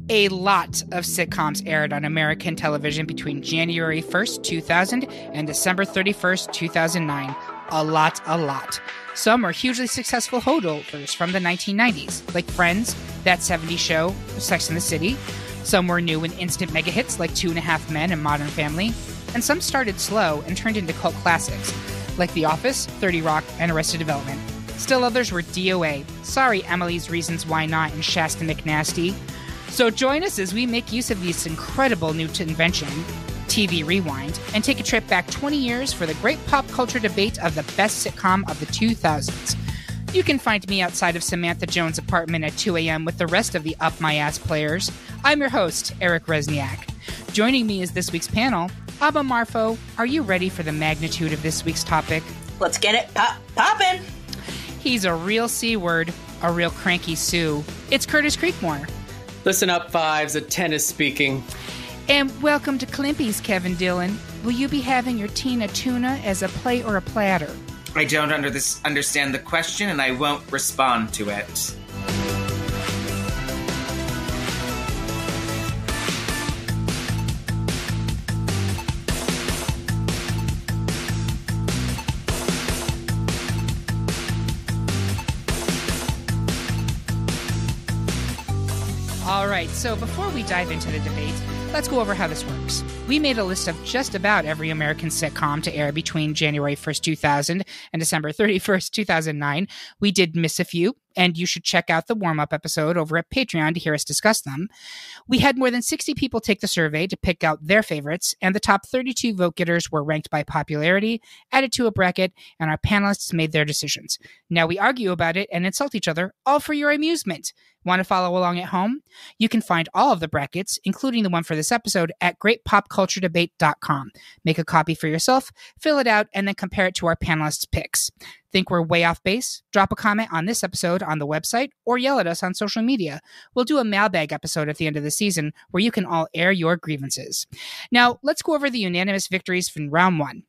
A lot of sitcoms aired on American television between January 1st, 2000 and December 31st, 2009. A lot. Some were hugely successful holdovers from the 1990s, like Friends, That 70s Show, Sex and the City. Some were new and instant mega hits like 2.5 Men and Modern Family. And some started slow and turned into cult classics, like The Office, 30 Rock, and Arrested Development. Still others were DOA, Sorry Emily's Reasons Why Not, and Shasta McNasty. So join us as we make use of this incredible new invention, TV Rewind, and take a trip back 20 years for the great pop culture debate of the best sitcom of the 2000s. You can find me outside of Samantha Jones' apartment at 2 a.m. with the rest of the Up My Ass players. I'm your host, Eric Resniak. Joining me is this week's panel. Abba Marfo, are you ready for the magnitude of this week's topic? Let's get it poppin'! He's a real C-word, a real cranky Sue. It's Curtis Creekmore. Listen up, Fives, a tennis speaking. And welcome to Climpy's, Kevin Dillon. Will you be having your Tina tuna as a plate or a platter? I don't understand the question, and I won't respond to it. All right, so before we dive into the debate, let's go over how this works. We made a list of just about every American sitcom to air between January 1st, 2000 and December 31st, 2009. We did miss a few, and you should check out the warm-up episode over at Patreon to hear us discuss them. We had more than 60 people take the survey to pick out their favorites, and the top 32 vote-getters were ranked by popularity, added to a bracket, and our panelists made their decisions. Now we argue about it and insult each other, all for your amusement. Want to follow along at home? You can find all of the brackets, including the one for this episode, at greatpopculturedebate.com. Make a copy for yourself, fill it out, and then compare it to our panelists' picks. Think we're way off base? Drop a comment on this episode on the website or yell at us on social media. We'll do a mailbag episode at the end of the season where you can all air your grievances. Now, let's go over the unanimous victories from round one.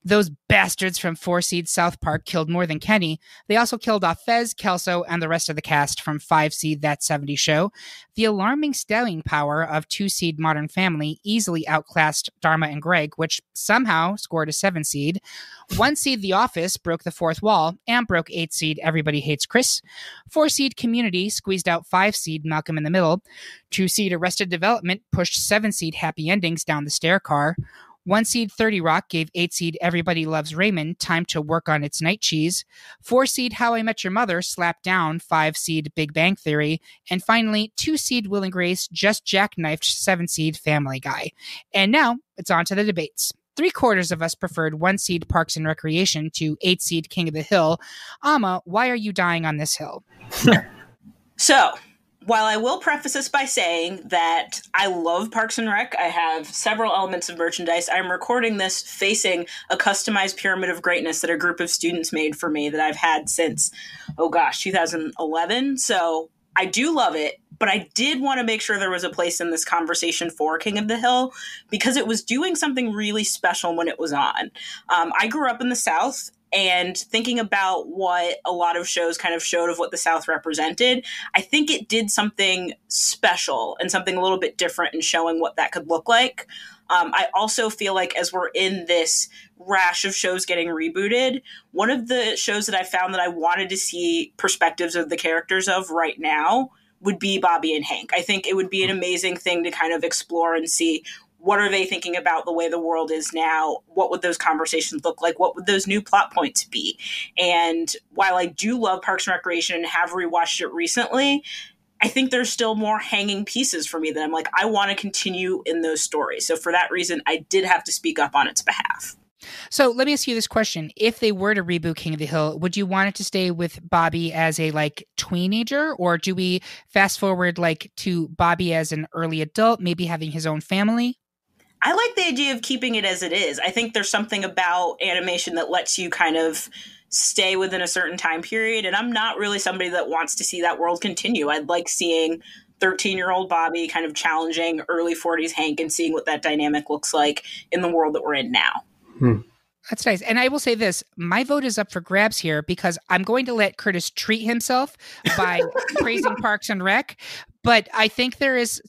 Those bastards from 4-seed South Park killed more than Kenny. They also killed off Fez, Kelso, and the rest of the cast from 5-seed That 70s Show. The alarming staying power of 2-seed Modern Family easily outclassed Dharma and Greg, which somehow scored a 7-seed. 1-seed The Office broke the fourth wall and broke 8-seed Everybody Hates Chris. 4-seed Community squeezed out 5-seed Malcolm in the Middle. 2-seed Arrested Development pushed 7-seed Happy Endings down the stair car. 1-seed 30 Rock gave 8-seed Everybody Loves Raymond time to work on its night cheese. 4-seed How I Met Your Mother slapped down 5-seed Big Bang Theory. And finally, 2-seed Will and Grace just jackknifed 7-seed Family Guy. And now, it's on to the debates. 3/4 of us preferred 1-seed Parks and Recreation to 8-seed King of the Hill. Amma, why are you dying on this hill? So, while I will preface this by saying that I love Parks and Rec, I have several elements of merchandise. I'm recording this facing a customized pyramid of greatness that a group of students made for me that I've had since, 2011. So I do love it, but I did want to make sure there was a place in this conversation for King of the Hill because it was doing something really special when it was on. I grew up in the South, and thinking about what a lot of shows kind of showed of what the South represented, I think it did something special and something a little bit different in showing what that could look like. I also feel like as we're in this rash of shows getting rebooted, one of the shows that I found that I wanted to see perspectives of the characters of right now would be Bobby and Hank. I think it would be an amazing thing to kind of explore and see what are they thinking about the way the world is now? What would those conversations look like? What would those new plot points be? And while I do love Parks and Recreation and have rewatched it recently, I think there's still more hanging pieces for me that I'm like, I want to continue in those stories. So for that reason, I did have to speak up on its behalf. So let me ask you this question. If they were to reboot King of the Hill, would you want it to stay with Bobby as a teenager, or do we fast forward to Bobby as an early adult, maybe having his own family? I like the idea of keeping it as it is. I think there's something about animation that lets you kind of stay within a certain time period. And I'm not really somebody that wants to see that world continue. I'd like seeing 13-year-old Bobby kind of challenging early 40s Hank and seeing what that dynamic looks like in the world that we're in now. That's nice. And I will say this, my vote is up for grabs here because I'm going to let Curtis treat himself by praising Parks and Rec. But I think there is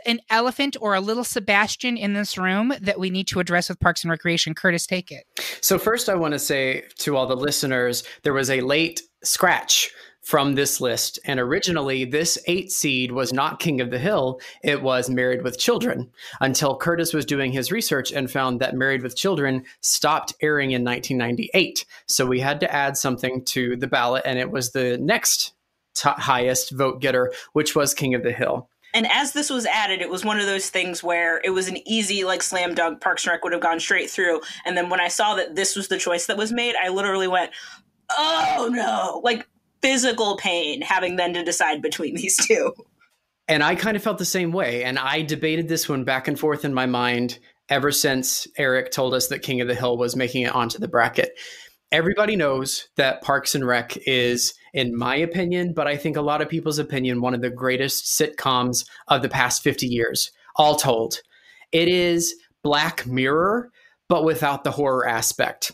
an elephant or a little Sebastian in this room that we need to address with Parks and Recreation. Curtis, take it. So first I want to say to all the listeners, there was a late scratch from this list. And originally this 8 seed was not King of the Hill. It was Married with Children, until Curtis was doing his research and found that Married with Children stopped airing in 1998. So we had to add something to the ballot, and it was the next highest vote getter, which was King of the Hill. And as this was added, it was one of those things where it was an easy, like, slam dunk. Parks and Rec would have gone straight through. And then when I saw that this was the choice that was made, I literally went, oh no, like physical pain having then to decide between these two. And I kind of felt the same way. And I debated this one back and forth in my mind ever since Eric told us that King of the Hill was making it onto the bracket. Everybody knows that Parks and Rec is, in my opinion, but I think a lot of people's opinion, one of the greatest sitcoms of the past 50 years, all told. It is Black Mirror, but without the horror aspect.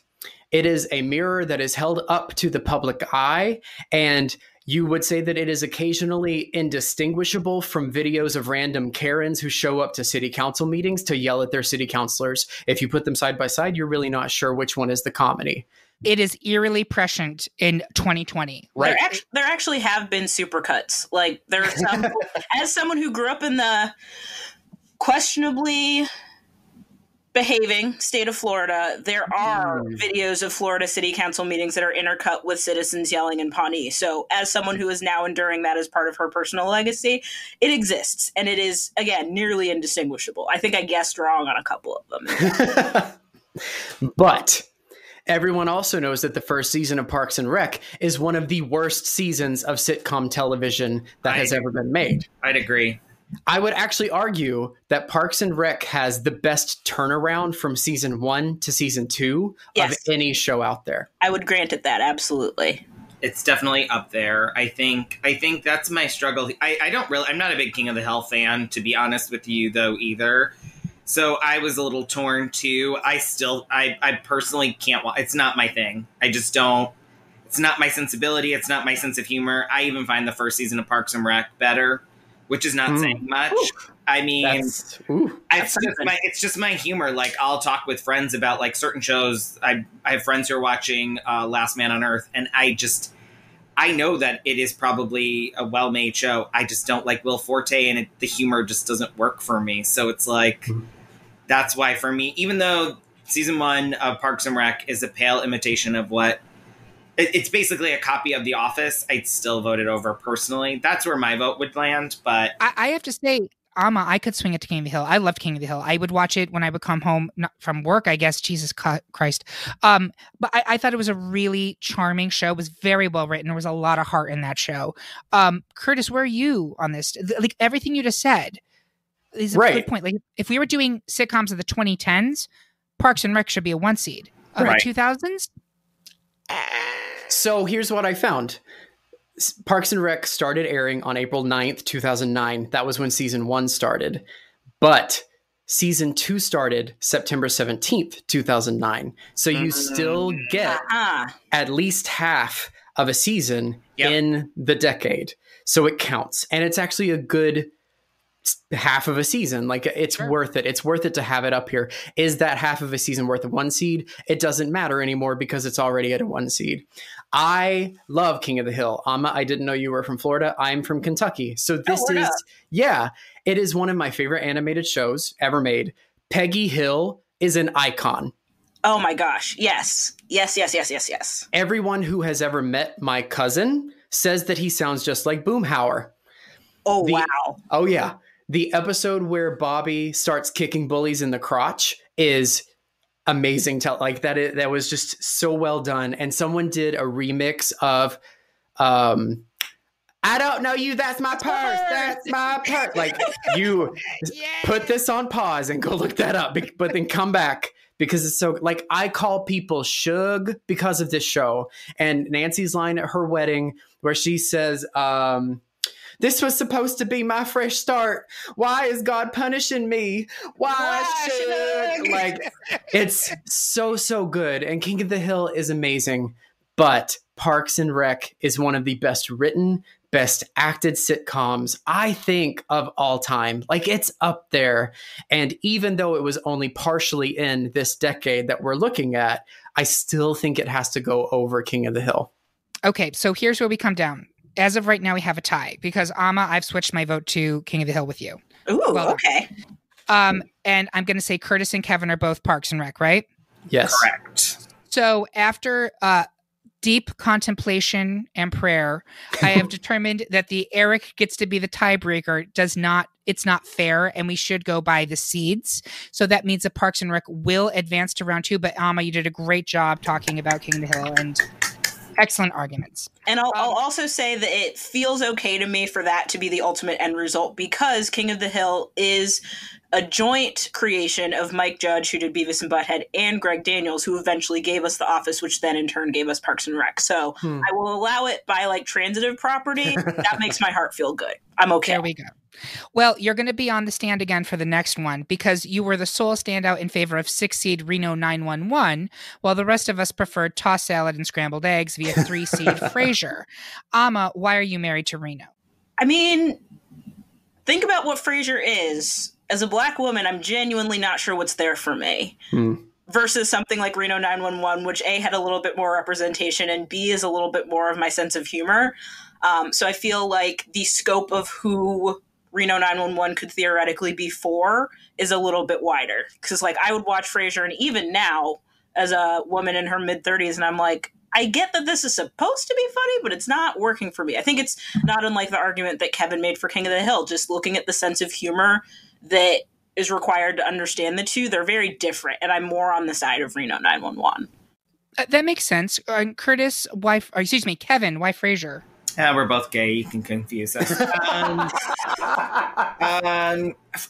It is a mirror that is held up to the public eye, and you would say that it is occasionally indistinguishable from videos of random Karens who show up to city council meetings to yell at their city councilors. If you put them side by side, you're really not sure which one is the comedy. It is eerily prescient in 2020. Right. There actually have been supercuts. Like, there are some, as someone who grew up in the questionably behaving state of Florida, there are videos of Florida city council meetings that are intercut with citizens yelling in Pawnee. So as someone who is now enduring that as part of her personal legacy, it exists. And it is, again, nearly indistinguishable. I think I guessed wrong on a couple of them. But everyone also knows that the first season of Parks and Rec is one of the worst seasons of sitcom television that has ever been made. I'd agree. I would actually argue that Parks and Rec has the best turnaround from season 1 to season 2 of any show out there. I would grant it that, absolutely. It's definitely up there. I think that's my struggle. I'm not a big King of the Hill fan, to be honest with you, though, either. So I was a little torn too. I personally can't watch. It's not my thing. I just don't. It's not my sensibility. It's not my sense of humor. I even find the first season of Parks and Rec better, which is not saying much. Ooh. I mean, it's just my humor. Like, I'll talk with friends about like certain shows. I have friends who are watching Last Man on Earth, and I know that it is probably a well-made show. I just don't like Will Forte, and the humor just doesn't work for me. So it's like, that's why for me, even though season 1 of Parks and Rec is a pale imitation of what, it's basically a copy of The Office, I'd still vote it over personally. That's where my vote would land. But I have to say, Amma, I could swing it to King of the Hill. I loved King of the Hill. I would watch it when I would come home from work, I guess. Jesus Christ. But I thought it was a really charming show. It was very well written. There was a lot of heart in that show. Curtis, where are you on this? Like, everything you just said is a good point. Like, if we were doing sitcoms of the 2010s, Parks and Rec should be a 1 seed. Of the 2000s? So here's what I found. Parks and Rec started airing on April 9th, 2009. That was when season 1 started. But season 2 started September 17th, 2009. So you still get at least half of a season in the decade. So it counts. And it's actually a good half of a season. Like, it's worth it. It's worth it to have it up here. Is that half of a season worth of 1 seed? It doesn't matter anymore because it's already at a 1 seed. I love King of the Hill. Amma, I didn't know you were from Florida. I'm from Kentucky. So this it is one of my favorite animated shows ever made. Peggy Hill is an icon. Oh my gosh. Yes. Yes. Everyone who has ever met my cousin says that he sounds just like Boomhauer. Oh, wow. Oh, yeah. The episode where Bobby starts kicking bullies in the crotch is amazing. That was just so well done. And someone did a remix of I don't know you, that's my purse. That's my purse. Like, you put this on pause and go look that up, but then come back because it's so, like, I call people Shug because of this show. And Nancy's line at her wedding where she says, this was supposed to be my fresh start. Why is God punishing me? Why should? Like, it's so good. And King of the Hill is amazing. But Parks and Rec is one of the best written, best acted sitcoms, I think, of all time. Like, it's up there. And even though it was only partially in this decade that we're looking at, I still think it has to go over King of the Hill. Okay, so here's where we come down. As of right now, we have a tie because Amma, I've switched my vote to King of the Hill with you. Ooh, well okay. And I'm going to say Curtis and Kevin are both Parks and Rec, right? Yes. Correct. So after deep contemplation and prayer, I have determined that the Eric gets to be the tiebreaker. It's not fair, and we should go by the seeds. So that means that Parks and Rec will advance to round 2. But Amma, you did a great job talking about King of the Hill and excellent arguments. And I'll also say that it feels okay to me for that to be the ultimate end result because King of the Hill is a joint creation of Mike Judge, who did Beavis and Butthead, and Greg Daniels, who eventually gave us The Office, which then in turn gave us Parks and Rec. So I will allow it by like transitive property. That makes my heart feel good. I'm okay. There we go. Well, you're going to be on the stand again for the next one because you were the sole standout in favor of 6-seed Reno 911, while the rest of us preferred tossed salad and scrambled eggs via 3-seed Frasier. Amma, why are you married to Reno? I mean, think about what Frasier is. As a Black woman, I'm genuinely not sure what's there for me. Versus something like Reno 911, which A, had a little bit more representation, and B, is a little bit more of my sense of humor. So I feel like the scope of who Reno 911 could theoretically be for is a little bit wider. Because like I would watch Frasier, and even now, as a woman in her mid-30s, and I'm like, I get that this is supposed to be funny, but it's not working for me. I think it's not unlike the argument that Kevin made for King of the Hill, just looking at the sense of humor that is required to understand the two. They're very different, and I'm more on the side of Reno 911. That makes sense. Curtis, Kevin, why Frasier? We're both gay. You can confuse us.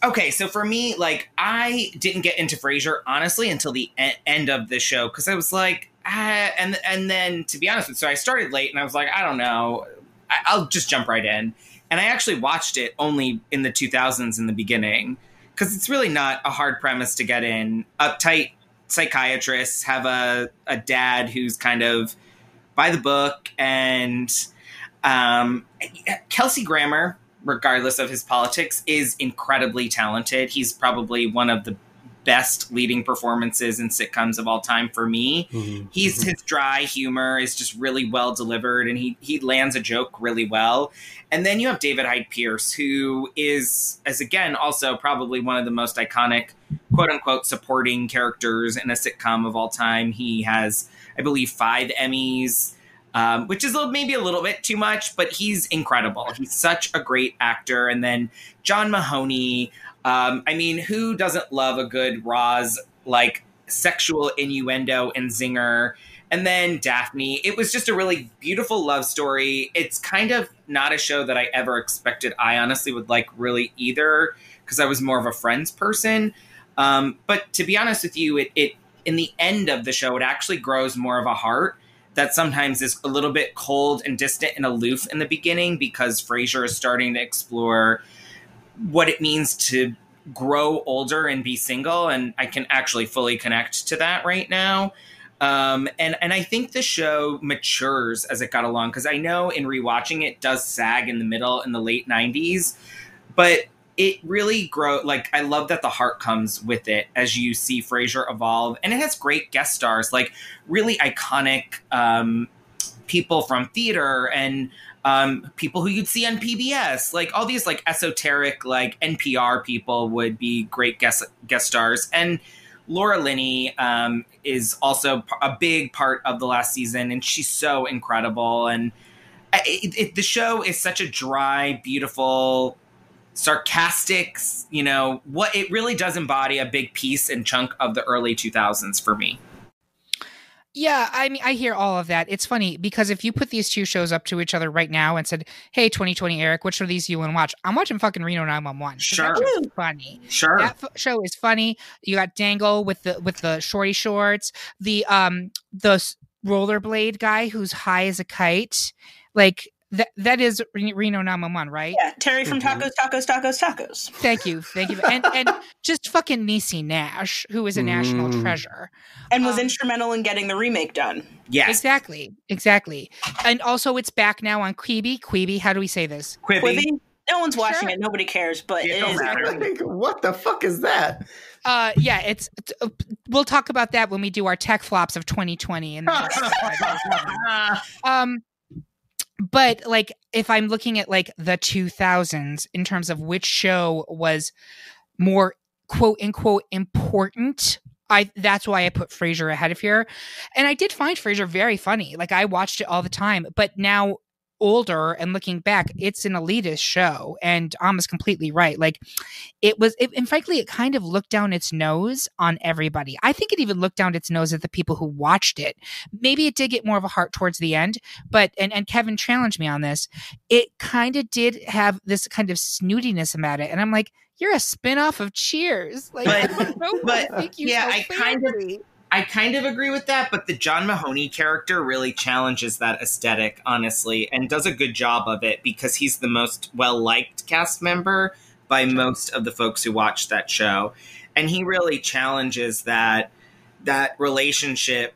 Okay, so for me, like, I didn't get into Frasier, honestly, until the end of the show, because I was like, and then, to be honest with you, so I started late, and I was like, I don't know, I'll just jump right in. And I actually watched it only in the 2000s in the beginning, because it's really not a hard premise to get in. Uptight psychiatrists have a dad who's kind of by the book, and Kelsey Grammer, regardless of his politics, is incredibly talented. He's probably one of the best leading performances in sitcoms of all time for me. His dry humor is just really well delivered, and he lands a joke really well. And then you have David Hyde Pierce, who is, as again, also probably one of the most iconic, quote unquote, supporting characters in a sitcom of all time. He has, I believe, 5 Emmys, which is maybe a little bit too much, but he's incredible. He's such a great actor. And then John Mahoney, I mean, who doesn't love a good Roz, like, sexual innuendo and zinger? And then Daphne. It was just a really beautiful love story. It's kind of not a show that I ever expected I honestly would like really either, because I was more of a Friends person. But to be honest with you, it in the end of the show, it actually grows more of a heart that sometimes is a little bit cold and distant and aloof in the beginning, because Frasier is starting to explore what it means to grow older and be single. And I can actually fully connect to that right now. And I think the show matures as it got along, because I know in rewatching it does sag in the middle in the late 90s, but it really grows. Like, I love that the heart comes with it as you see Frasier evolve, and it has great guest stars, like really iconic people from theater and people who you'd see on PBS, like all these like esoteric, like NPR people would be great guest stars. And Laura Linney is also a big part of the last season, and she's so incredible. And the show is such a dry, beautiful, sarcastic, what it really does embody a big piece and chunk of the early 2000s for me. Yeah, I mean, I hear all of that. It's funny because if you put these two shows up to each other right now and said, "Hey, 2020 Eric, which of these you want to watch?" I'm watching fucking Reno 911. Sure, that show's funny. Sure, that show is funny. You got Dangle with the shorty shorts, the rollerblade guy who's high as a kite. Like, That is Reno 911, right? Yeah, Terry from Tacos, Tacos, Tacos, Tacos. Thank you. And just fucking Niecy Nash, who is a national treasure. And was instrumental in getting the remake done. Yes. Exactly. And also it's back now on Quibi. Quibi, how do we say this? Quibi. No one's watching it. Nobody cares, but it is. What the fuck is that? Yeah, it's we'll talk about that when we do our tech flops of 2020. And but like if I'm looking at like the 2000s in terms of which show was more quote unquote important, that's why I put Frasier ahead of here. And I did find Frasier very funny. Like I watched it all the time, but now older and looking back, it's an elitist show, and Alma's completely right. Like and frankly, it kind of looked down its nose on everybody. I think it even looked down its nose at the people who watched it. Maybe it did get more of a heart towards the end, but and Kevin challenged me on this. It kind of did have this kind of snootiness about it, and I'm like, you're a spinoff of Cheers. Like, I kind of agree with that, but the John Mahoney character really challenges that aesthetic, honestly, and does a good job of it because he's the most well-liked cast member by most of the folks who watch that show. And he really challenges that relationship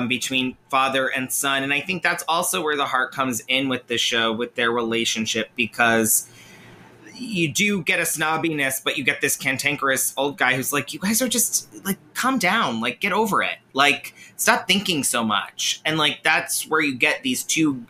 between father and son. And I think that's also where the heart comes in with the show, with their relationship, because you do get a snobbiness, but you get this cantankerous old guy who's like, you guys are just like, calm down, like get over it. Like stop thinking so much. And like, that's where you get these two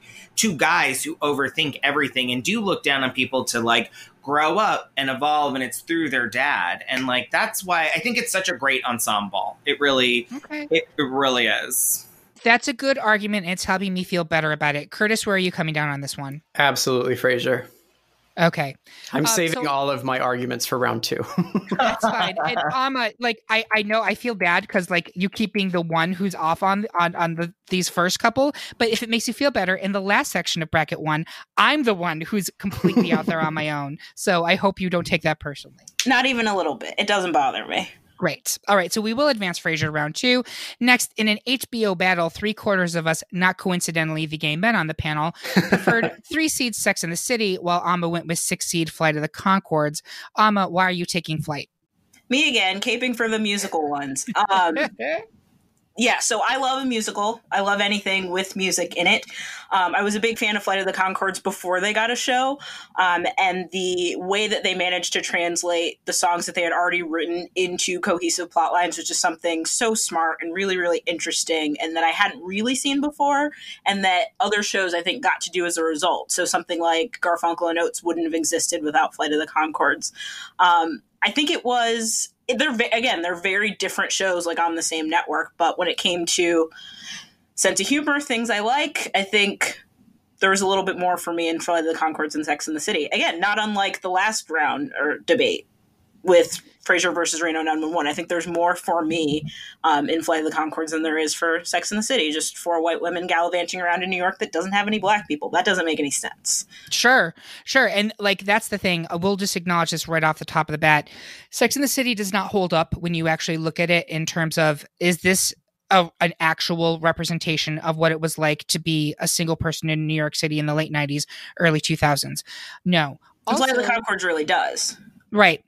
guys who overthink everything and do look down on people to like grow up and evolve. And it's through their dad. And like, that's why I think it's such a great ensemble. It really, it really is. That's a good argument. And it's helping me feel better about it. Curtis, where are you coming down on this one? Absolutely, Frasier. Okay. I'm saving all of my arguments for round 2. That's fine. And like I know I feel bad because like you keep being the one who's off on these first couple, but if it makes you feel better, in the last section of bracket 1, I'm the one who's completely out there on my own. So I hope you don't take that personally. Not even a little bit. It doesn't bother me. Great. All right. So we will advance Frasier to round 2. Next, in an HBO battle, 3/4 of us, not coincidentally the gay men on the panel, preferred 3 seed Sex and the City, while Alma went with 6 seed Flight of the Conchords. Alma, why are you taking Flight? Me again, caping for the musical ones. Yeah, so I love a musical. I love anything with music in it. I was a big fan of Flight of the Conchords before they got a show. And the way that they managed to translate the songs that they had already written into cohesive plot lines was just something so smart and really, really interesting, and that I hadn't really seen before, and that other shows, I think, got to do as a result. So something like Garfunkel and Oates wouldn't have existed without Flight of the Conchords. I think it was... They're very different shows, like on the same network. But when it came to sense of humor, things I like, I think there was a little bit more for me in Flight of the Conchords and Sex and the City. Again, not unlike the last round or debate with Frasier versus Reno 911. I think there's more for me in Flight of the Conchords than there is for Sex and the City. Just 4 white women gallivanting around in New York that doesn't have any black people. That doesn't make any sense. Sure. And like, that's the thing. We'll just acknowledge this right off the top of the bat. Sex and the City does not hold up when you actually look at it in terms of, is this an actual representation of what it was like to be a single person in New York City in the late 90s, early 2000s? No. Flight of the Conchords really does. Right.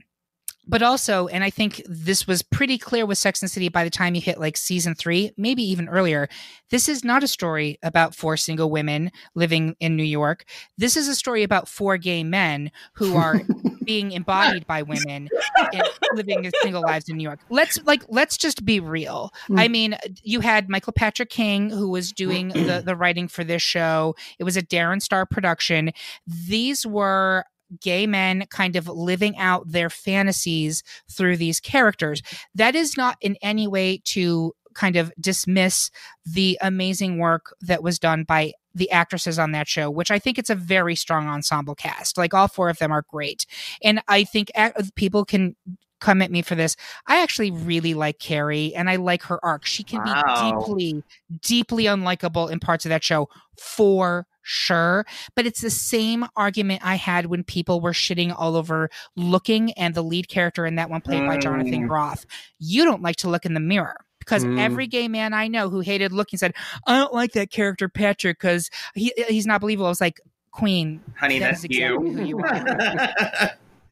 But also, and I think this was pretty clear with Sex and the City by the time you hit like season 3, maybe even earlier, this is not a story about 4 single women living in New York. This is a story about 4 gay men who are being embodied by women and living single lives in New York. Let's just be real. I mean, you had Michael Patrick King, who was doing the writing for this show. It was a Darren Star production. These were gay men kind of living out their fantasies through these characters. That is not in any way to kind of dismiss the amazing work that was done by the actresses on that show, which I think it's a very strong ensemble cast. Like all 4 of them are great. And I think people can come at me for this. I actually really like Carrie, and I like her arc. She can be deeply unlikable in parts of that show, for sure. But it's the same argument I had when people were shitting all over Looking and the lead character in that one played by Jonathan Groff. You don't like to look in the mirror. Because every gay man I know who hated Looking said, I don't like that character Patrick because he's not believable. I was like, Queen, Honey, that that's is exactly you. who you are.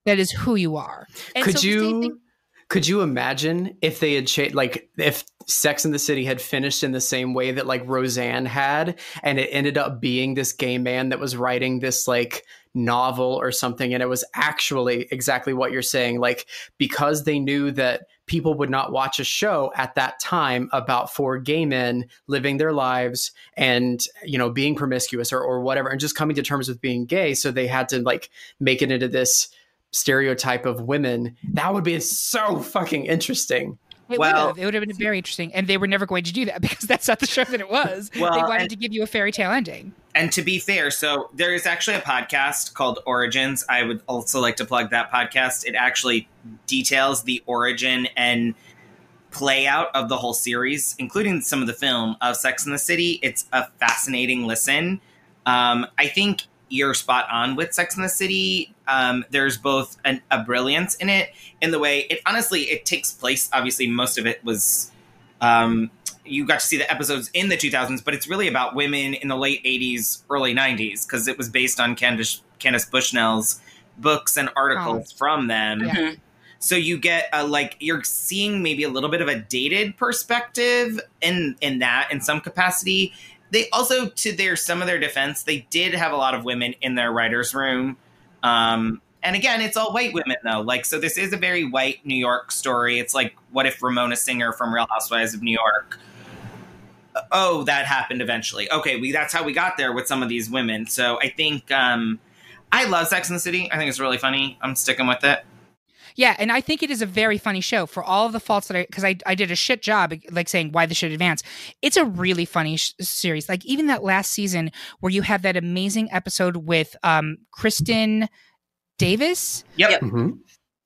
That is who you are. And Could so the same thing- you could you imagine if they had like if Sex and the City had finished in the same way that like Roseanne had, and it ended up being this gay man that was writing this like novel or something, and it was actually exactly what you're saying, like because they knew that people would not watch a show at that time about four gay men living their lives and, you know, being promiscuous or whatever, and just coming to terms with being gay, so they had to like make it into this stereotype of women. That would be so fucking interesting. It would have been very interesting. And they were never going to do that because that's not the show that it was. They wanted to give you a fairy tale ending. And to be fair, so there is actually a podcast called Origins. I would also like to plug that podcast. It actually details the origin and play out of the whole series, including some of the film of Sex and the City. It's a fascinating listen. I think you're spot on with Sex and the City. There's both a brilliance in it, in the way it takes place. Obviously, most of it was, you got to see the episodes in the 2000s, but it's really about women in the late 80s, early 90s, because it was based on Candace Bushnell's books and articles from them. Yeah. So you get you're seeing maybe a little bit of a dated perspective in that in some capacity. They also, to some of their defense, they did have a lot of women in their writer's room. And again, it's all white women, though. Like, so this is a very white New York story. It's like, what if Ramona Singer from Real Housewives of New York? Oh, that happened eventually. Okay, that's how we got there with some of these women. So I think I love Sex and the City. I think it's really funny. I'm sticking with it. Yeah, and I think it is a very funny show for all of the faults that because I did a shit job like saying why this should advance. It's a really funny series. Like even that last season where you have that amazing episode with Kristen Davis. Yep. Mm-hmm.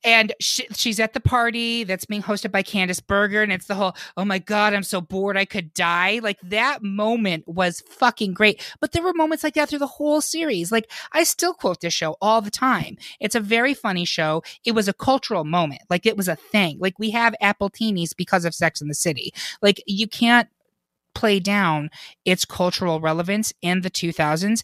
And she's at the party that's being hosted by Candace Berger, and it's the whole, oh my God, I'm so bored I could die. Like that moment was fucking great. But there were moments like that through the whole series. Like I still quote this show all the time. It's a very funny show. It was a cultural moment. Like it was a thing. Like we have Appletinis because of Sex and the City. Like you can't play down its cultural relevance in the 2000s.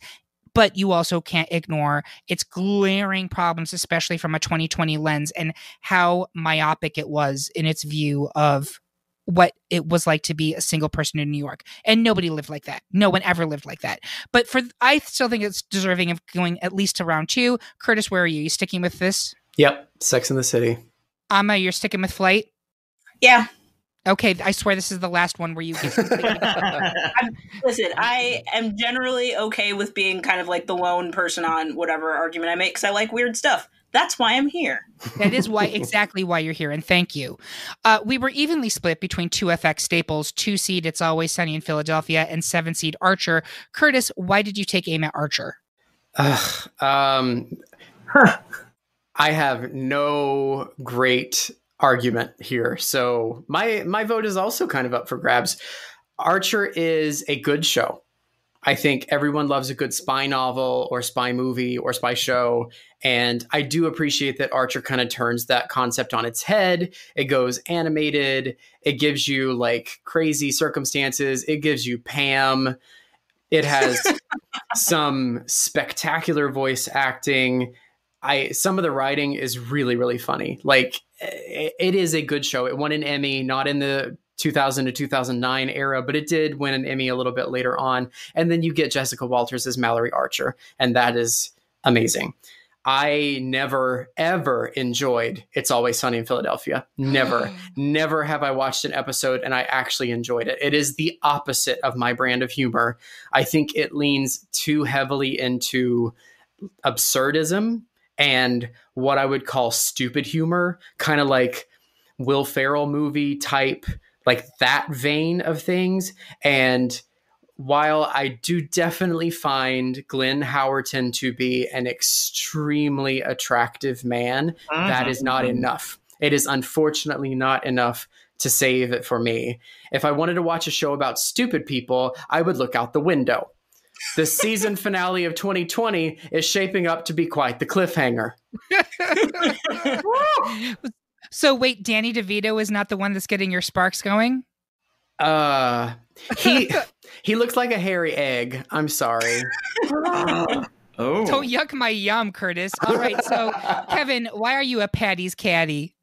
But you also can't ignore its glaring problems, especially from a 2020 lens, and how myopic it was in its view of what it was like to be a single person in New York. And nobody lived like that. No one ever lived like that. But I still think it's deserving of going at least to round 2. Curtis, where are you? You sticking with this? Yep. Sex and the City. Amma, you're sticking with Flight? Yeah. Okay, I swear this is the last one where you get Listen, I am generally okay with being kind of like the lone person on whatever argument I make because I like weird stuff. That's why I'm here. That is exactly why you're here, and thank you. We were evenly split between 2 FX staples, 2 seed It's Always Sunny in Philadelphia, and 7 seed Archer. Curtis, why did you take aim at Archer? I have no great argument here. So my vote is also kind of up for grabs. Archer is a good show. I think everyone loves a good spy novel or spy movie or spy show. And I do appreciate that Archer kind of turns that concept on its head. It goes animated. It gives you like crazy circumstances. It gives you Pam. It has some spectacular voice acting. Some of the writing is really, really funny. Like it is a good show. It won an Emmy, not in the 2000 to 2009 era, but it did win an Emmy a little bit later on. And then you get Jessica Walters as Mallory Archer, and that is amazing. I never, ever enjoyed It's Always Sunny in Philadelphia. Never have I watched an episode and I actually enjoyed it. It is the opposite of my brand of humor. I think it leans too heavily into absurdism and what I would call stupid humor, kind of like Will Ferrell movie type, like that vein of things. And while I do definitely find Glenn Howerton to be an extremely attractive man, that is not enough. It is unfortunately not enough to save it for me. If I wanted to watch a show about stupid people, I would look out the window. The season finale of 2020 is shaping up to be quite the cliffhanger. So wait, Danny DeVito is not the one that's getting your sparks going? He looks like a hairy egg. I'm sorry. Oh. Don't yuck my yum, Curtis. All right, so Kevin, why are you a Patty's caddy?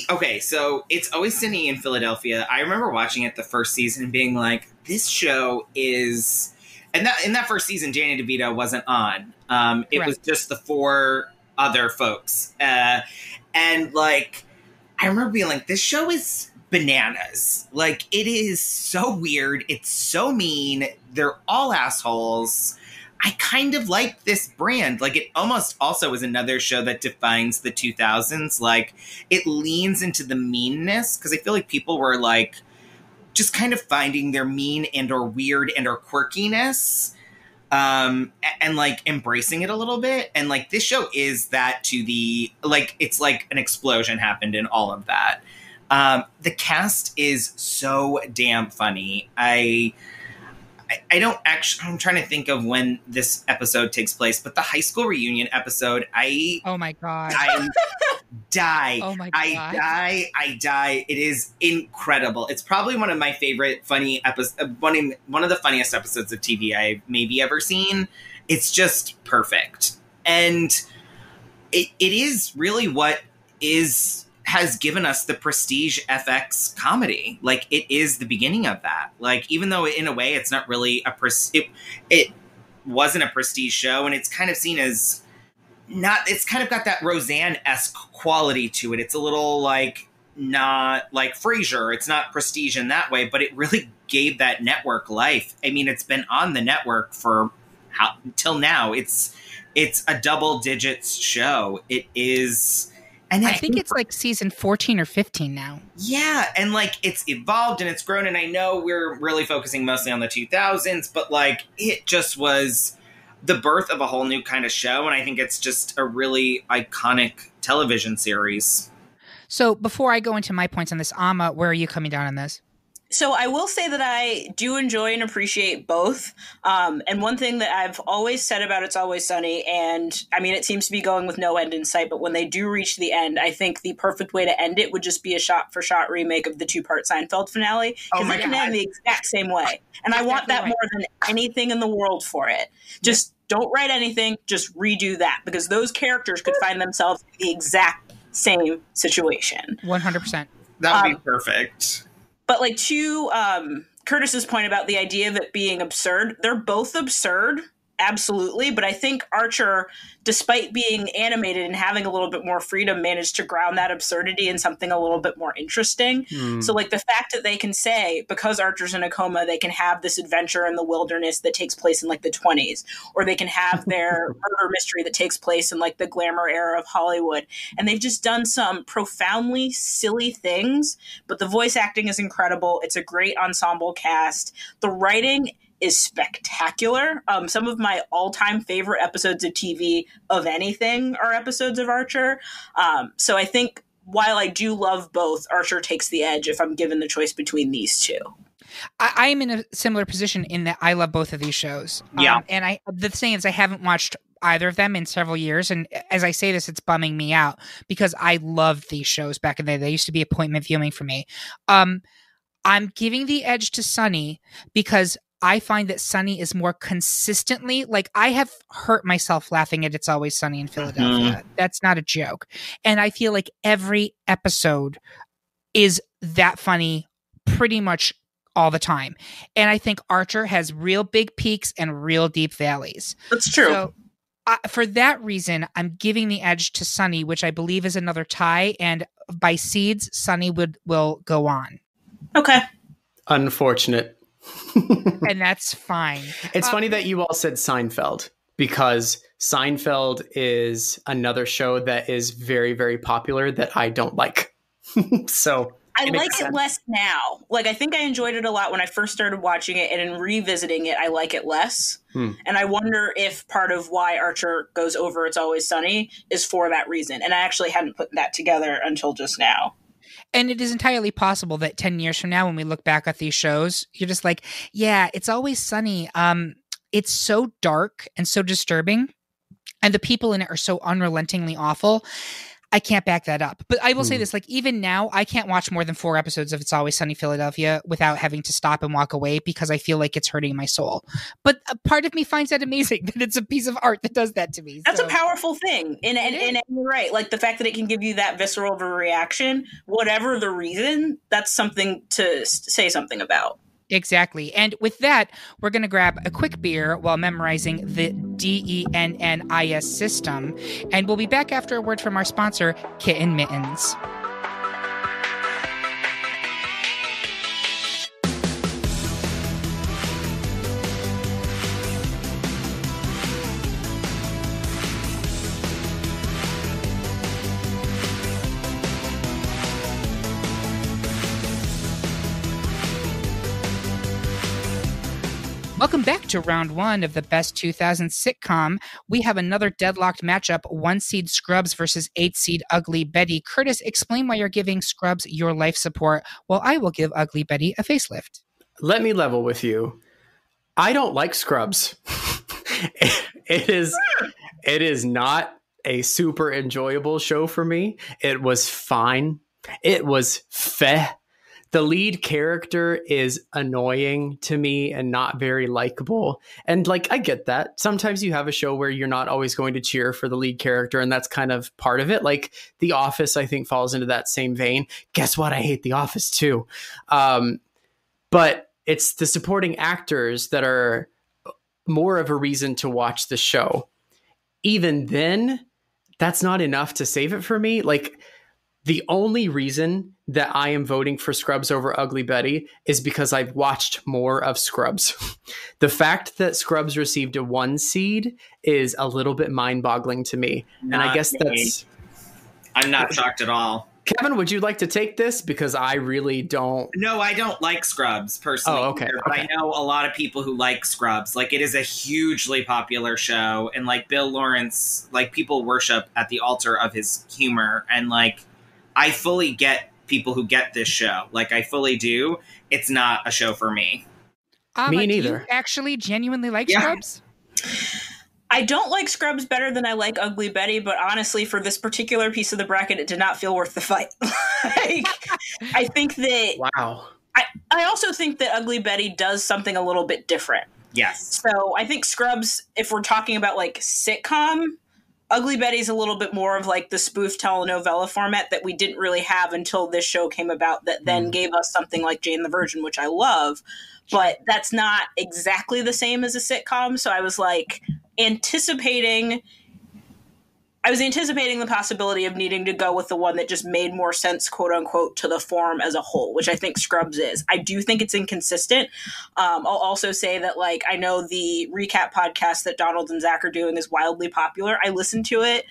Okay, so It's Always Sunny in Philadelphia. I remember watching it the first season and being like, this show is, and that in that first season, Danny DeVito wasn't on. It was just the 4 other folks, and like, I remember being like, this show is bananas. Like, it is so weird. It's so mean. They're all assholes. I kind of like this brand. Like, it almost also is another show that defines the 2000s. Like, it leans into the meanness, because I feel like people were like just kind of finding their mean and or weird and or quirkiness, and like embracing it a little bit. And like, this show is that to the, like, it's like an explosion happened in all of that. The cast is so damn funny. I don't actually, I'm trying to think of when this episode takes place, but the high school reunion episode, oh my God. I die. Oh my God. I die. It is incredible. It's probably one of my favorite funny episodes, one of the funniest episodes of TV I've maybe ever seen. It's just perfect. And it is really what has given us the prestige FX comedy. Like, it is the beginning of that. Like, even though in a way it's not really it wasn't a prestige show, and it's kind of seen as not, it's kind of got that Roseanne-esque quality to it. It's a little like, not like Frasier. It's not prestige in that way, but it really gave that network life. I mean, it's been on the network for till now. It's a double digits show. It is. And I think it's like season 14 or 15 now. Yeah, and like, it's evolved and it's grown, and I know we're really focusing mostly on the 2000s, but like, it just was the birth of a whole new kind of show, and I think it's just a really iconic television series. So before I go into my points on this, Amma, where are you coming down on this? So I will say that I do enjoy and appreciate both. And one thing that I've always said about It's Always Sunny, and I mean, it seems to be going with no end in sight, but when they do reach the end, I think the perfect way to end it would just be a shot-for-shot remake of the 2-part Seinfeld finale, because it can end the exact same way. And I want that more than anything in the world for it. Just don't write anything, just redo that, because those characters could find themselves in the exact same situation. 100%. That would be perfect. But like, to Curtis's point about the idea of it being absurd, they're both absurd, absolutely. But I think Archer, despite being animated and having a little bit more freedom, managed to ground that absurdity in something a little bit more interesting. So like, the fact that they can say, because Archer's in a coma, they can have this adventure in the wilderness that takes place in like the 20s, or they can have their murder mystery that takes place in like the glamour era of Hollywood. And they've just done some profoundly silly things, but the voice acting is incredible. It's a great ensemble cast. The writing is spectacular. Some of my all-time favorite episodes of TV of anything are episodes of Archer. So I think while I do love both, Archer takes the edge if I'm given the choice between these two. I am in a similar position in that I love both of these shows. Yeah. And the thing is, I haven't watched either of them in several years. And as I say this, it's bumming me out because I loved these shows back in the day. They used to be appointment viewing for me. I'm giving the edge to Sunny because I find that Sunny is more consistently, like, I have hurt myself laughing at It's Always Sunny in Philadelphia. That's not a joke. And I feel like every episode is that funny pretty much all the time. And I think Archer has real big peaks and real deep valleys. That's true. So, for that reason, I'm giving the edge to Sunny, which I believe is another tie. And by seeds, Sunny will go on. Okay. Unfortunate. And that's fine. It's funny that you all said Seinfeld, because Seinfeld is another show that is very, very popular that I don't like. So I like it less now. Like, I think I enjoyed it a lot when I first started watching it, and in revisiting it, I like it less. And I wonder if part of why Archer goes over It's Always Sunny is for that reason. And I actually hadn't put that together until just now. And it is entirely possible that 10 years from now, when we look back at these shows, you're just like, yeah, It's Always Sunny. It's so dark and so disturbing, and the people in it are so unrelentingly awful. I can't back that up. But I will say this, like, even now, I can't watch more than 4 episodes of It's Always Sunny Philadelphia without having to stop and walk away because I feel like it's hurting my soul. But a part of me finds that amazing that it's a piece of art that does that to me. That's a powerful thing. And you're right. Like, the fact that it can give you that visceral of a reaction, whatever the reason, that's something to say something about. Exactly. And with that, we're going to grab a quick beer while memorizing the DENNIS system. And we'll be back after a word from our sponsor, Kitten Mittens. Welcome back to round 1 of the best 2000 sitcom. We have another deadlocked matchup, 1-seed Scrubs versus 8-seed Ugly Betty. Curtis, explain why you're giving Scrubs your life support, while I will give Ugly Betty a facelift. Let me level with you. I don't like Scrubs. It is not a super enjoyable show for me. It was fine. It was feh. The lead character is annoying to me and not very likable. And like, I get that. Sometimes you have a show where you're not always going to cheer for the lead character, and that's kind of part of it. Like The Office, I think, falls into that same vein. Guess what? I hate The Office too. But it's the supporting actors that are more of a reason to watch the show. Even then, that's not enough to save it for me. Like, the only reason that I am voting for Scrubs over Ugly Betty is because I've watched more of Scrubs. The fact that Scrubs received a 1 seed is a little bit mind-boggling to me. And I guess that's... I'm not shocked at all. Kevin, would you like to take this? Because I really don't... No, I don't like Scrubs, personally. Oh, okay. But I know a lot of people who like Scrubs. Like, it is a hugely popular show. And, like, Bill Lawrence, like, people worship at the altar of his humor. And, like, I fully get people who get this show. Like, I fully do. It's not a show for me. Me neither. Do you actually genuinely like Scrubs? I don't like Scrubs better than I like Ugly Betty, but honestly, for this particular piece of the bracket, it did not feel worth the fight. Like, I think that... Wow. I also think that Ugly Betty does something a little bit different. Yes. So I think Scrubs, if we're talking about, like, sitcom... Ugly Betty's a little bit more of like the spoof telenovela format that we didn't really have until this show came about, that then gave us something like Jane the Virgin, which I love, but that's not exactly the same as a sitcom. So I was like anticipating the possibility of needing to go with the one that just made more sense, quote unquote, to the form as a whole, which I think Scrubs is. I do think it's inconsistent. I'll also say that, like, I know the recap podcast that Donald and Zach are doing is wildly popular. I listened to it,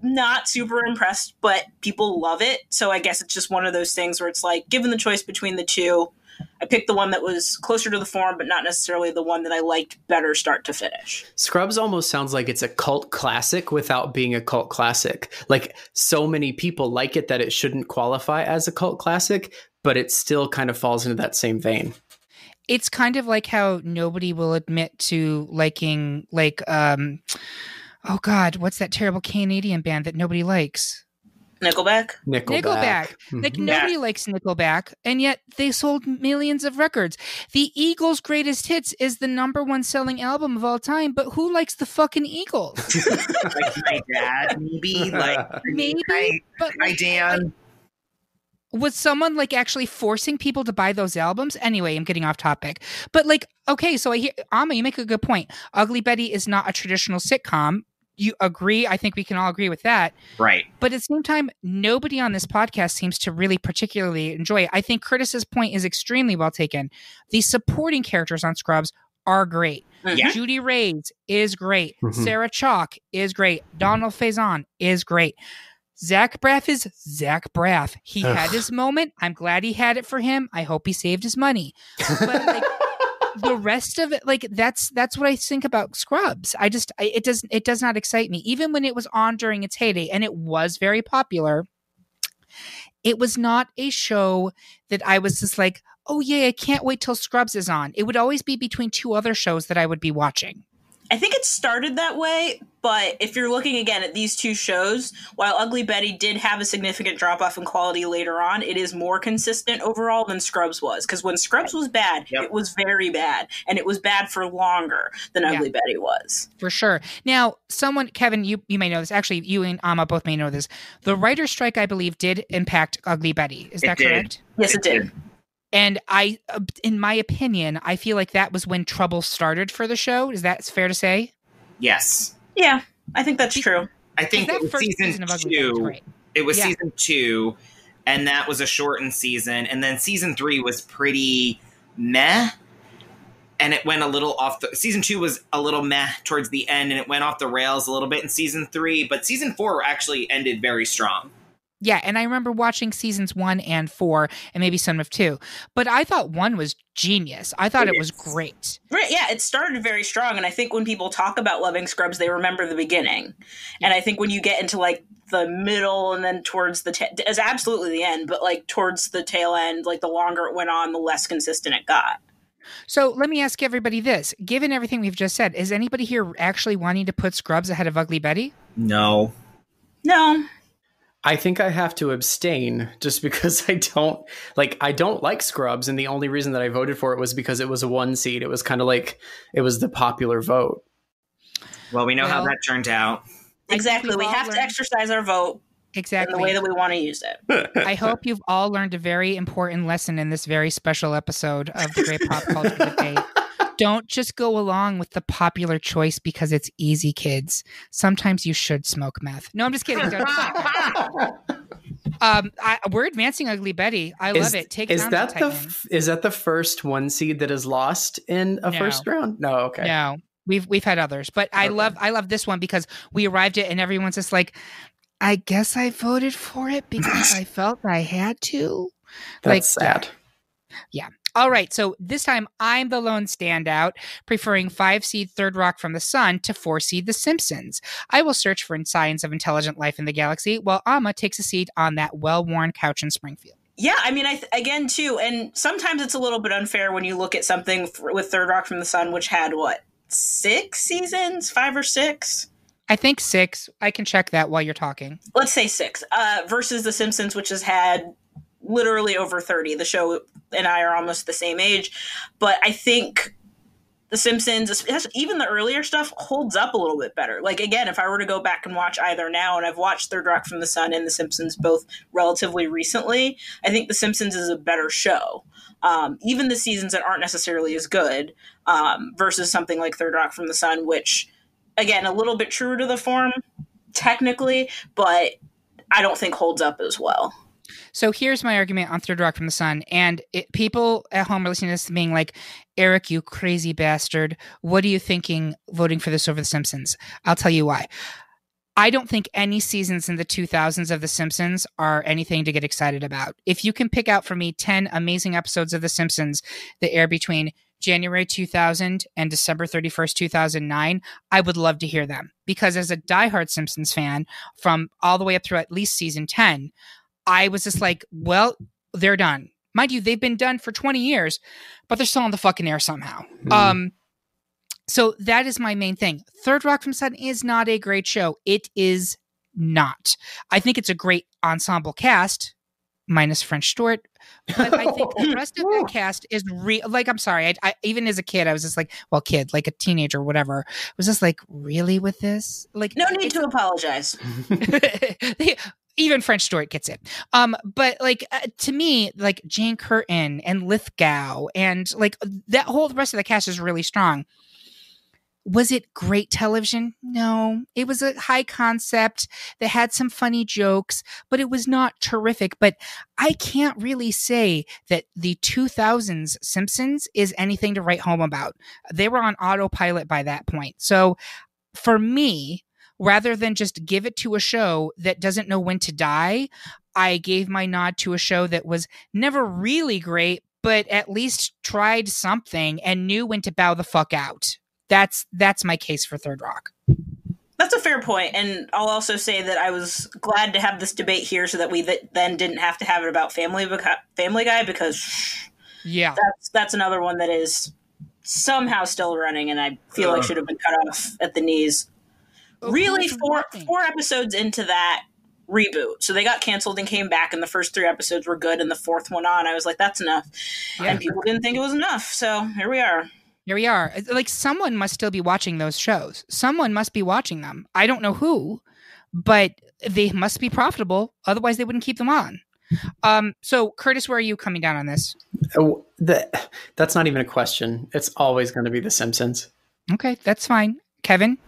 not super impressed, but people love it. So I guess it's just one of those things where it's like, given the choice between the two, I picked the one that was closer to the form, but not necessarily the one that I liked better start to finish. Scrubs almost sounds like it's a cult classic without being a cult classic. Like, so many people like it that it shouldn't qualify as a cult classic, but it still kind of falls into that same vein. It's kind of like how nobody will admit to liking, like, oh God, what's that terrible Canadian band that nobody likes? Nickelback. Mm-hmm. Like, nobody likes Nickelback, and yet they sold millions of records. The Eagles' Greatest Hits is the #1 selling album of all time, but who likes the fucking Eagles? Like my dad, maybe. Maybe, but my Dan. Was someone like actually forcing people to buy those albums? Anyway, I'm getting off topic. But like, okay, so I hear, Amma, you make a good point. Ugly Betty is not a traditional sitcom. You agree? I think we can all agree with that. Right. But at the same time, nobody on this podcast seems to really particularly enjoy it. I think Curtis's point is extremely well taken. The supporting characters on Scrubs are great. Yeah. Judy Reyes is great. Sarah Chalk is great. Donald Faison is great. Zach Braff is Zach Braff. He had his moment. I'm glad he had it for him. I hope he saved his money. But like, the rest of it, like, that's what I think about Scrubs. It does not excite me. Even when it was on during its heyday, and it was very popular, it was not a show that I was just like, oh yeah, I can't wait till Scrubs is on. It would always be between two other shows that I would be watching. I think it started that way, but if you're looking again at these two shows, while Ugly Betty did have a significant drop-off in quality later on, it is more consistent overall than Scrubs was. Because when Scrubs was bad, it was very bad, and it was bad for longer than Ugly Betty was. For sure. Now, Kevin, you may know this. Actually, you and Amma both may know this. The writer's strike, I believe, did impact Ugly Betty. Is that correct? Yes, it did. And in my opinion, I feel like that was when trouble started for the show. Is that fair to say? Yes. Yeah, I think that's true. I think it was season 2. It was season 2, and that was a shortened season. And then season 3 was pretty meh. And it went a little off season 2 was a little meh towards the end, and it went off the rails a little bit in season 3. But season 4 actually ended very strong. Yeah, and I remember watching seasons 1 and 4, and maybe some of 2. But I thought 1 was genius. I thought it was great. Right, yeah, it started very strong, and I think when people talk about loving Scrubs, they remember the beginning. Yeah. And I think when you get into, like, the middle and then towards it's absolutely the end, but, like, towards the tail end, like, the longer it went on, the less consistent it got. So let me ask everybody this. Given everything we've just said, is anybody here actually wanting to put Scrubs ahead of Ugly Betty? No. No. I think I have to abstain just because I don't like Scrubs, and the only reason that I voted for it was because it was a 1 seed. It was kind of like it was the popular vote. Well, we know how that turned out. Exactly. We have to exercise our vote in the way that we want to use it. I hope you've all learned a very important lesson in this very special episode of the Great Pop Culture Debate. Don't just go along with the popular choice because it's easy, kids. Sometimes you should smoke meth. No, I'm just kidding. We're advancing Ugly Betty. I love it. Is that the first 1 seed that is lost in a first round? No, okay. No, we've had others, but I love this one because we arrived at and everyone's just like, I guess I voted for it because I felt I had to. That's sad. Yeah. All right, so this time I'm the lone standout, preferring 5-seed Third Rock from the Sun to 4-seed The Simpsons. I will search for signs of intelligent life in the galaxy, while Amma takes a seat on that well-worn couch in Springfield. Yeah, I mean, again, too, and sometimes it's a little bit unfair when you look at something with Third Rock from the Sun, which had, 6 seasons? 5 or 6? I think 6. I can check that while you're talking. Let's say 6. Versus The Simpsons, which has had literally over 30. The show and I are almost the same age, but I think The Simpsons, even the earlier stuff, holds up a little bit better. Like, again, if I were to go back and watch either now, and I've watched Third Rock from the Sun and The Simpsons both relatively recently, I think The Simpsons is a better show. Even the seasons that aren't necessarily as good, versus something like Third Rock from the Sun, which, again, a little bit truer to the form, technically, but I don't think holds up as well. So here's my argument on Third Rock from the Sun. And people at home are listening to this being like, Eric, you crazy bastard. What are you thinking voting for this over The Simpsons? I'll tell you why. I don't think any seasons in the 2000s of The Simpsons are anything to get excited about. If you can pick out for me 10 amazing episodes of The Simpsons that air between January 2000 and December 31st, 2009, I would love to hear them. Because as a diehard Simpsons fan, from all the way up through at least season 10, I was just like, well, they're done. Mind you, they've been done for 20 years, but they're still on the fucking air somehow. So that is my main thing. Third Rock from Sun is not a great show. It is not. I think it's a great ensemble cast, minus French Stewart. But I think the rest of that cast is like, I'm sorry. I even as a kid, I was just like, like a teenager, whatever. I was just like, really with this? Like, no need to apologize. Even French Stewart gets it. But like to me, like Jane Curtin and Lithgow and like that whole rest of the cast is really strong. Was it great television? No. It was a high concept that had some funny jokes, but it was not terrific. But I can't really say that the 2000s Simpsons is anything to write home about. They were on autopilot by that point. So for me, rather than just give it to a show that doesn't know when to die, I gave my nod to a show that was never really great, but at least tried something and knew when to bow the fuck out. That's my case for Third Rock. That's a fair point, and I'll also say that I was glad to have this debate here so that we then didn't have to have it about Family Guy, because yeah, that's another one that is somehow still running, and I feel like should have been cut off at the knees. Oh, Really, who's four watching? episodes into that reboot, so they got canceled and came back, and the first 3 episodes were good, and the 4th one on, I was like, that's enough. Yeah. And people didn't think it was enough, so here we are. Here we are. Like, someone must still be watching those shows. Someone must be watching them. I don't know who, but they must be profitable. Otherwise, they wouldn't keep them on. So, Curtis, where are you coming down on this? Oh, that's not even a question. It's always going to be The Simpsons. Okay, that's fine. Kevin?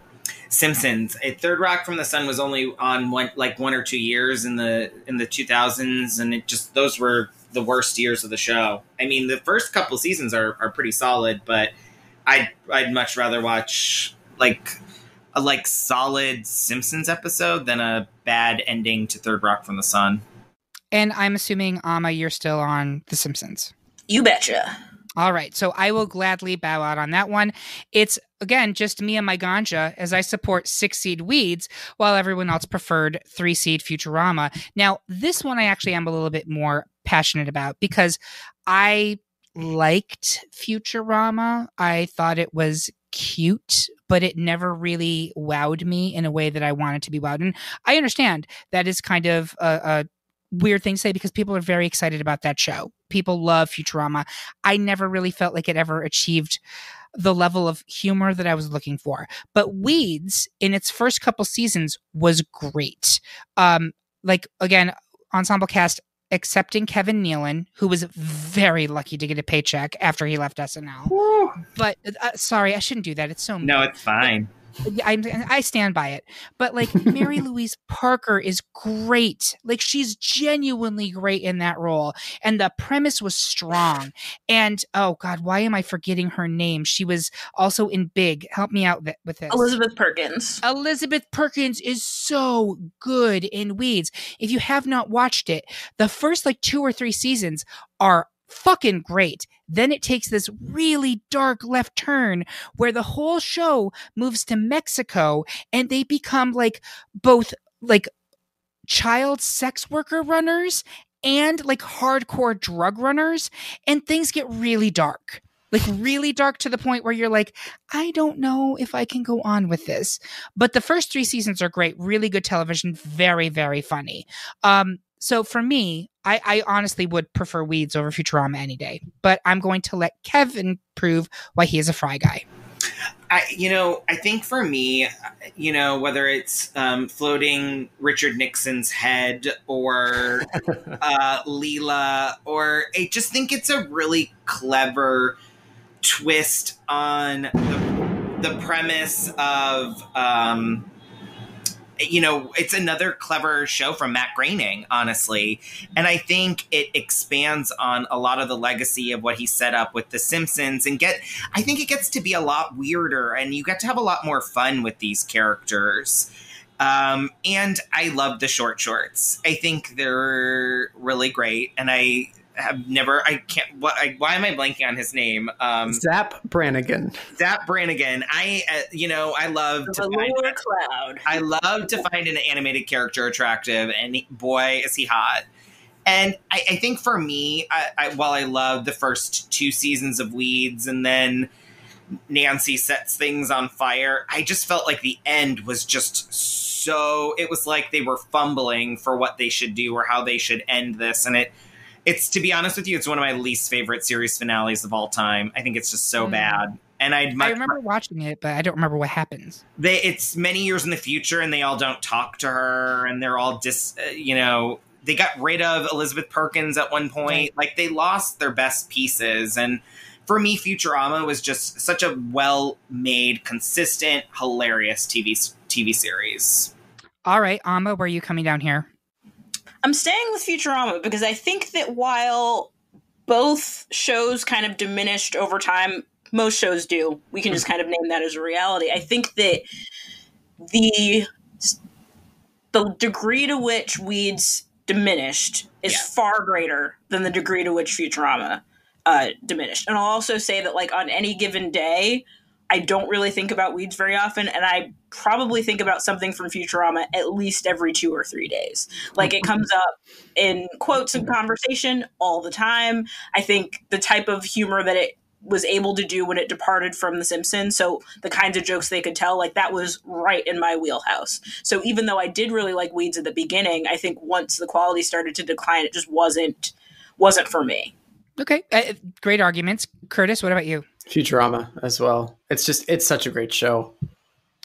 Simpsons. Third Rock from the Sun was only on 1 or 2 years in the 2000s, and it just, those were the worst years of the show. I mean, the first couple seasons are pretty solid, but I'd much rather watch a solid Simpsons episode than a bad ending to Third Rock from the Sun. And I'm assuming, Amma, you're still on The Simpsons. You betcha. All right, so I will gladly bow out on that one. It's, again, just me and my ganja, as I support 6-seed Weeds, while everyone else preferred 3-seed Futurama. Now, this one I actually am a little bit more passionate about, because I liked Futurama. I thought it was cute, but it never really wowed me in a way that I wanted to be wowed. And I understand that is kind of a weird thing to say, because people are very excited about that show. People love Futurama. I never really felt like it ever achieved the level of humor that I was looking for. But Weeds, in its first couple seasons, was great. Again, ensemble cast, excepting Kevin Nealon, who was very lucky to get a paycheck after he left SNL. Woo. But sorry, I shouldn't do that. It's so No, it's fine. I stand by it. But Mary Louise Parker is great. She's genuinely great in that role. And the premise was strong. And oh God, why am I forgetting her name? She was also in Big. Help me out with this. Elizabeth Perkins. Elizabeth Perkins is so good in Weeds. If you have not watched it, the first 2 or 3 seasons are fucking great. Then it takes this really dark left turn where the whole show moves to Mexico, and they become both child sex worker runners and hardcore drug runners, and things get really dark. Really dark to the point where you're like, I don't know if I can go on with this. But the first 3 seasons are great, really good television, very, very funny. So for me, I honestly would prefer Weeds over Futurama any day. But I'm going to let Kevin prove why he is a Fry guy. I think for me, whether it's floating Richard Nixon's head or Leela, or I just think it's a really clever twist on the premise of it's another clever show from Matt Groening, honestly. And I think it expands on a lot of the legacy of what he set up with The Simpsons, and I think it gets to be a lot weirder, and you get to have a lot more fun with these characters. And I love the short shorts. I think they're really great. And why am I blanking on his name? Zap Brannigan. I love to find Cloud. I love to find an animated character attractive, and boy, is he hot. And I think for me, while I love the first 2 seasons of Weeds, and then Nancy sets things on fire, I just felt like the end was just so, it was like they were fumbling for what they should do or how they should end this. And it's, to be honest with you, it's one of my least favorite series finales of all time. I think it's just so bad. And I remember watching it, but I don't remember what happens. It's many years in the future, and they all don't talk to her, and they're all they got rid of Elizabeth Perkins at one point. Right. They lost their best pieces. And for me, Futurama was just such a well-made, consistent, hilarious TV series. All right, Amma, where are you coming down here? I'm staying with Futurama because I think that while both shows kind of diminished over time, most shows do. We can just kind of name that as a reality. I think that the degree to which Weeds diminished is far greater than the degree to which Futurama diminished. And I'll also say that on any given day, I don't really think about Weeds very often, and I probably think about something from Futurama at least every 2 or 3 days. It comes up in quotes and conversation all the time. I think the type of humor that it was able to do when it departed from The Simpsons. So the kinds of jokes they could tell, like that was right in my wheelhouse. So even though I did really like Weeds at the beginning, I think once the quality started to decline, it just wasn't for me. Okay, great arguments. Curtis, what about you? Futurama as well. It's such a great show.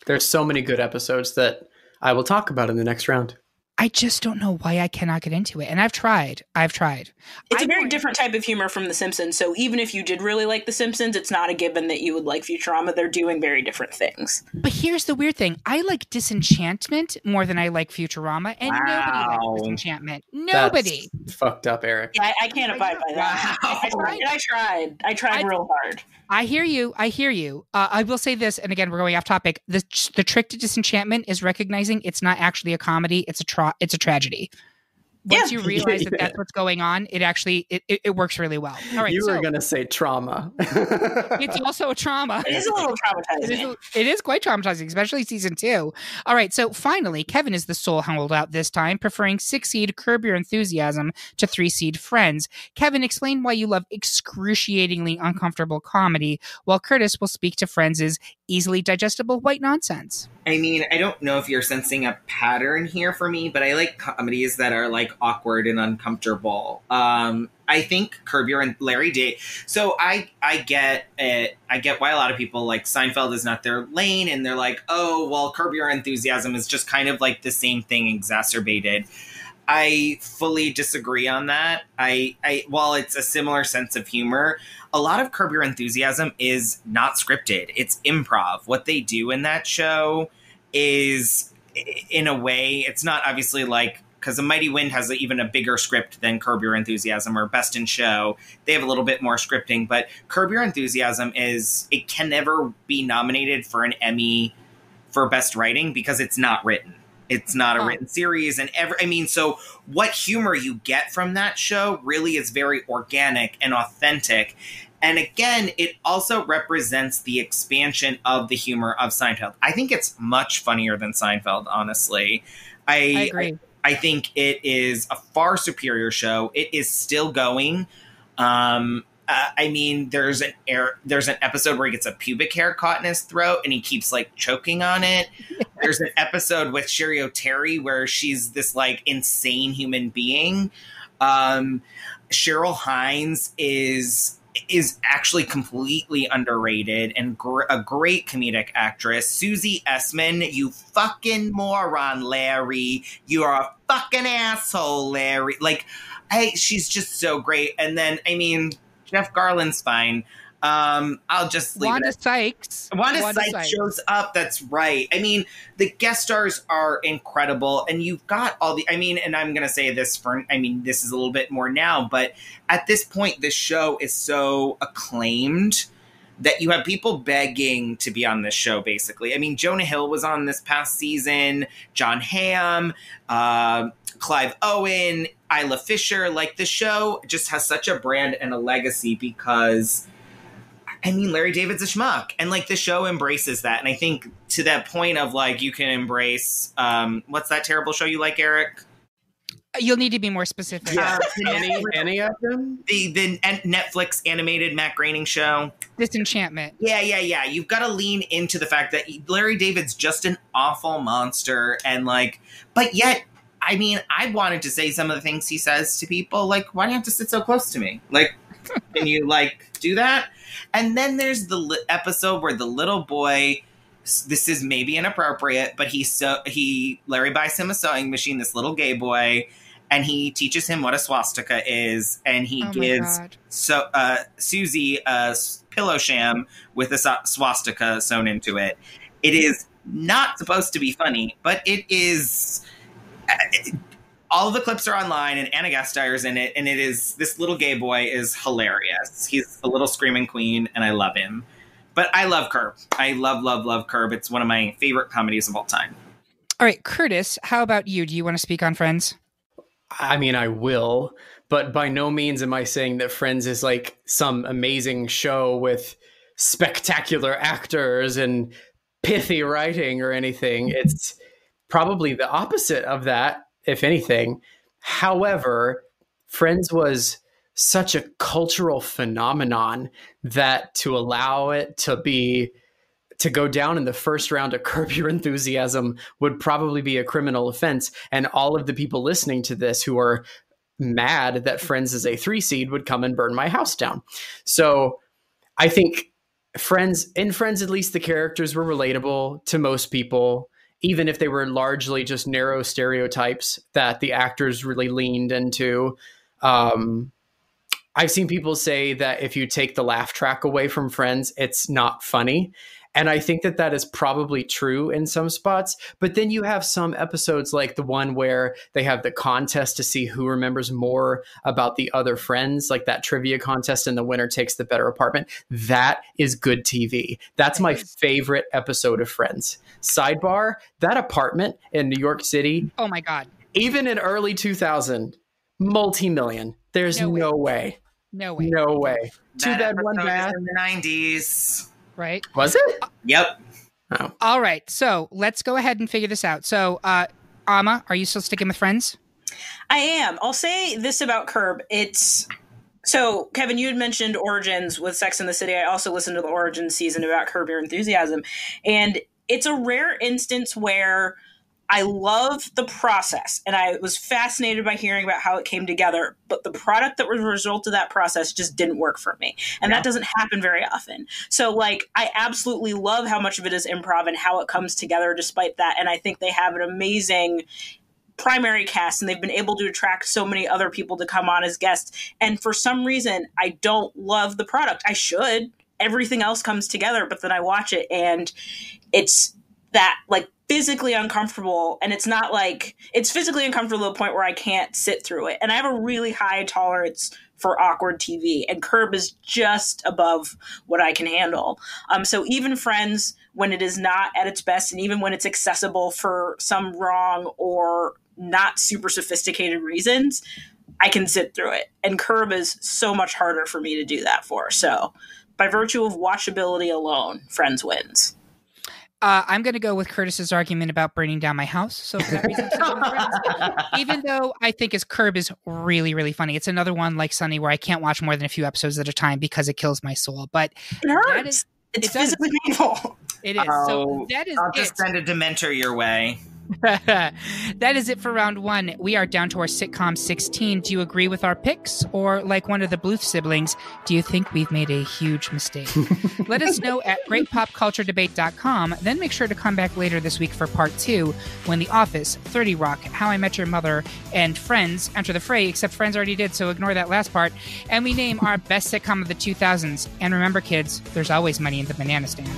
There's so many good episodes that I will talk about in the next round. I just don't know why I cannot get into it. And I've tried. It's a very different type of humor from The Simpsons. So even if you did really like The Simpsons, it's not a given that you would like Futurama. They're doing very different things. But here's the weird thing. I like Disenchantment more than I like Futurama. And nobody likes Disenchantment. Nobody. That's fucked up, Eric. Yeah, I can't abide by that. Wow. I tried real hard. I hear you. I will say this, and again, we're going off topic. The trick to Disenchantment is recognizing it's not actually a comedy; it's a tragedy. Once you realize that that's what's going on, it actually it works really well. All right, you were going to say trauma. It's also a trauma. It is a little traumatizing. It is quite traumatizing, especially season 2. All right, so finally, Kevin is the sole holdout this time, preferring 6-seed Curb Your Enthusiasm to 3-seed Friends. Kevin, explain why you love excruciatingly uncomfortable comedy, while Curtis will speak to Friends' easily digestible white nonsense. I mean, I don't know if you're sensing a pattern here for me, but I like comedies that are like awkward and uncomfortable. I think Curb Your and Larry David. So I get it. I get why a lot of people like Seinfeld is not their lane, and they're like, oh, well, Curb Your Enthusiasm is just kind of like the same thing exacerbated. I fully disagree on that. I while it's a similar sense of humor, a lot of Curb Your Enthusiasm is not scripted. It's improv. What they do in that show is, in a way, it's not obviously like, because A Mighty Wind has even a bigger script than Curb Your Enthusiasm or Best in Show. They have a little bit more scripting, but Curb Your Enthusiasm it can never be nominated for an Emmy for Best Writing because it's not written. It's not a written series. And so what humor you get from that show really is very organic and authentic. And again, it also represents the expansion of the humor of Seinfeld. I think it's much funnier than Seinfeld, honestly. I agree. I think it is a far superior show. It is still going. I mean, there's an episode where he gets a pubic hair caught in his throat and he keeps like choking on it. There's an episode with Sherry O'Terry where she's this like insane human being. Cheryl Hines is actually completely underrated and a great comedic actress. Susie Essman, you fucking moron, Larry. You are a fucking asshole, Larry. Like, she's just so great. And then, I mean, Jeff Garland's fine. I'll just leave Wanda it. Sykes. Wanda Sykes shows up. That's right. I mean, the guest stars are incredible, and you've got all the. I mean, and I'm gonna say this this is a little bit more now, but at this point, the show is so acclaimed that you have people begging to be on this show. Basically, I mean, Jonah Hill was on this past season. John Hamm, Clive Owen, Isla Fisher. Like, the show just has such a brand and a legacy because, I mean, Larry David's a schmuck, and like the show embraces that. And I think to that point of like, you can embrace, what's that terrible show you like, Eric? You'll need to be more specific. Yeah. Any of them? The Netflix animated Matt Groening show. Disenchantment. Yeah. You've got to lean into the fact that Larry David's just an awful monster, and like, but yet, I mean, I wanted to say some of the things he says to people, like, why do you have to sit so close to me? Like, can you like do that? And then there's the episode where the little boy, this is maybe inappropriate, but Larry buys him a sewing machine, this little gay boy, and he teaches him what a swastika is, and he gives Susie a pillow sham with a swastika sewn into it. It is not supposed to be funny, but it is. All of the clips are online, and Anna Gasteyer's in it, and this little gay boy is hilarious. He's a little screaming queen, and I love him. But I love Curb. I love Curb. It's one of my favorite comedies of all time. All right, Curtis, how about you? Do you want to speak on Friends? I mean, I will, but by no means am I saying that Friends is like some amazing show with spectacular actors and pithy writing or anything. It's probably the opposite of that, if anything. However, Friends was such a cultural phenomenon that to allow it to go down in the first round of Curb Your Enthusiasm would probably be a criminal offense. And all of the people listening to this who are mad that Friends is a 3 seed would come and burn my house down. So I think Friends, at least the characters were relatable to most people, even if they were largely just narrow stereotypes that the actors really leaned into. I've seen people say that if you take the laugh track away from Friends, it's not funny. And I think that is probably true in some spots. But then you have some episodes like the one where they have the contest to see who remembers more about the other friends, like that trivia contest, and the winner takes the better apartment. That is good TV. That's my favorite episode of Friends. Sidebar, that apartment in New York City. Oh my God. Even in early 2000, multi-million. There's no way. No way. No way. That Two bed, one bath. in the 90s. Right? Was it? Yep. Oh. All right. So let's go ahead and figure this out. So, Amma, are you still sticking with Friends? I am. I'll say this about Curb. So, Kevin, you had mentioned Origins with Sex and the City. I also listened to the Origins season about Curb Your Enthusiasm. And it's a rare instance where I love the process, and I was fascinated by hearing about how it came together, but the product that was a result of that process just didn't work for me. And that doesn't happen very often. So, like, I absolutely love how much of it is improv and how it comes together despite that. And I think they have an amazing primary cast, and they've been able to attract so many other people to come on as guests. And for some reason, I don't love the product. I should. Everything else comes together, but then I watch it, and it's that, like, physically uncomfortable, and it's not like it's physically uncomfortable to the point where I can't sit through it. And I have a really high tolerance for awkward TV, and Curb is just above what I can handle. So even Friends, when it is not at its best, and even when it's accessible for some wrong or not super sophisticated reasons, I can sit through it. And Curb is so much harder for me to do that for. So by virtue of watchability alone, Friends wins. I'm going to go with Curtis's argument about burning down my house. So for that reason, I'm sticking with Friends. Even though I think his Curb is really, really funny. It's another one like Sunny where I can't watch more than a few episodes at a time because it kills my soul. But it hurts. It's physically painful. It is. So that is I'll just send a Dementor your way. That is it for round one. We are down to our sitcom 16. Do you agree with our picks? Or like one of the Bluth siblings, do you think we've made a huge mistake? Let us know at greatpopculturedebate.com. Then make sure to come back later this week for part 2 when The Office, 30 Rock, How I Met Your Mother, and Friends enter the fray, except Friends already did, so ignore that last part. And we name our best sitcom of the 2000s. And remember, kids, there's always money in the banana stand.